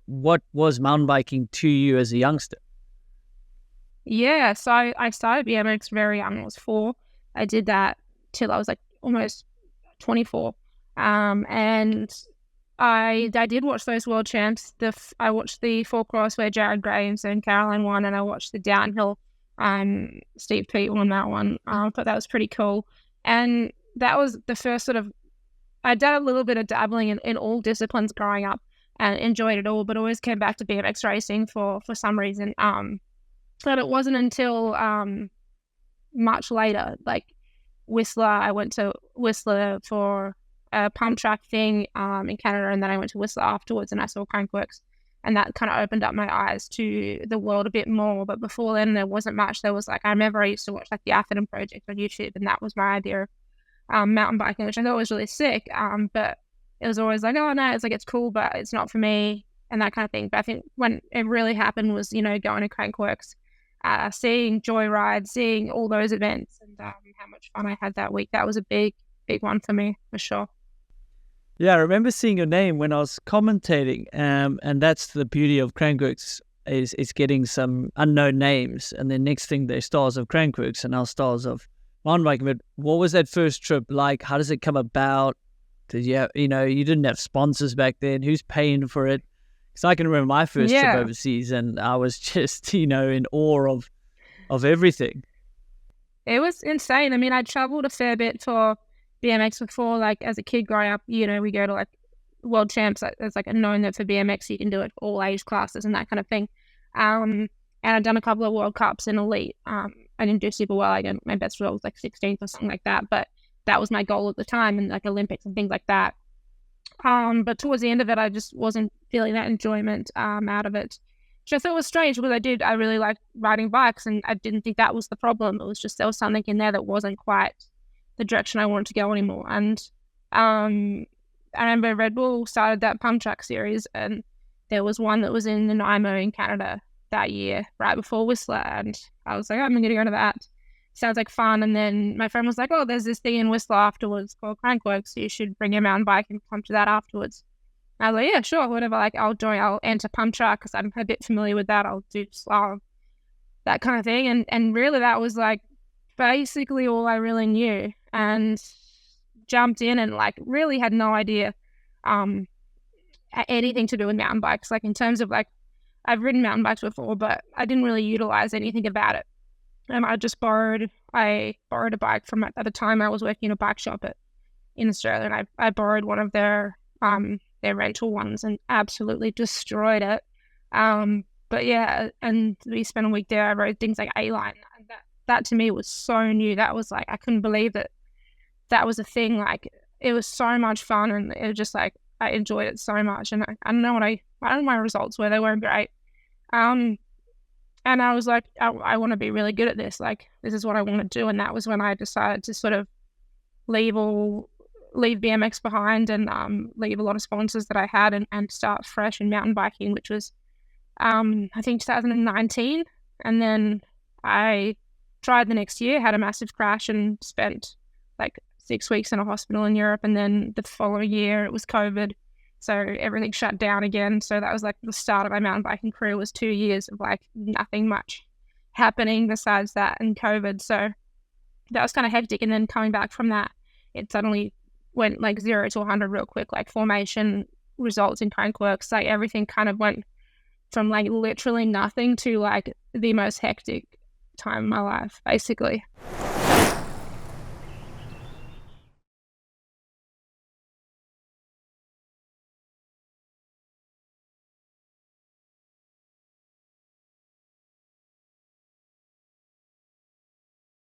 what was mountain biking to you as a youngster? Yeah, so I started BMX very young. I was 4. I did that till I was like almost 24. And I did watch those world champs. I watched the four cross where Jared Graves and Caroline won, and I watched the downhill. Steve Pete won that one. I thought that was pretty cool, and that was the first sort of. I did a little bit of dabbling in all disciplines growing up, and enjoyed it all, but always came back to BMX racing for some reason. But it wasn't until much later, like Whistler. I went to Whistler for a pump track thing in Canada, and then I went to Whistler afterwards, and I saw Crankworks, and that kind of opened up my eyes to the world a bit more. But before then, there wasn't much. There was like, I remember I used to watch like the Atherton Project on YouTube, and that was my idea of mountain biking, which I thought was really sick. But it was always like, oh no, it's like, it's cool, but it's not for me, and that kind of thing. But I think when it really happened was, going to Crankworks, seeing Joyride, seeing all those events, and how much fun I had that week. That was a big one for me, for sure. Yeah, I remember seeing your name when I was commentating, and that's the beauty of Crankworks is getting some unknown names, and then next thing they're stars of Crankworks and now stars of mountain biking. But what was that first trip like? How does it come about? Did you have, you didn't have sponsors back then. Who's paying for it? Because I can remember my first trip overseas, and I was just, in awe of everything. It was insane. I mean, I traveled a fair bit for BMX before, like as a kid growing up. We go to like world champs. There's like a known that for BMX you can do it all age classes and that kind of thing. And I'd done a couple of World Cups in elite. I didn't do super well. My best result was like 16th or something like that. But that was my goal at the time, and like Olympics and things like that. But towards the end of it, I just wasn't feeling that enjoyment out of it. Which I thought was strange, because I really liked riding bikes, and I didn't think that was the problem. It was just there was something in there that wasn't quite the direction I wanted to go anymore. And I remember Red Bull started that pump track series, and there was one that was in Nanaimo in Canada that year, right before Whistler, and I was like, I'm going to go to that. Sounds like fun. And then my friend was like, oh, there's this thing in Whistler afterwards called Crankworks, so you should bring your mountain bike and come to that afterwards. And I was like, yeah, sure, whatever. Like, I'll enter pump track because I'm a bit familiar with that. I'll do slalom, that kind of thing. And really that was like basically all I really knew, and jumped in and like really had no idea anything to do with mountain bikes. Like in terms of like, I've ridden mountain bikes before, but I didn't really utilize anything about it. And I borrowed a bike from, at the time I was working in a bike shop in Australia, and I borrowed one of their rental ones and absolutely destroyed it. But yeah, and we spent a week there. I rode things like A-Line, and that to me was so new. That was like, I couldn't believe that was a thing. Like, it was so much fun, and it was just like, I enjoyed it so much. And I don't know what my results were. They weren't great. And I was like, I want to be really good at this. Like, this is what I want to do. And that was when I decided to sort of leave BMX behind, and leave a lot of sponsors that I had, and start fresh in mountain biking, which was, I think 2019. And then I tried the next year, had a massive crash, and spent like 6 weeks in a hospital in Europe. And then the following year it was COVID. So everything shut down again. So that was like the start of my mountain biking career, was 2 years of like nothing much happening besides that and COVID. So that was kind of hectic. And then coming back from that, it suddenly went like 0 to 100 real quick, like formation, results in Crankworks, like everything kind of went from like literally nothing to like the most hectic time of my life, basically.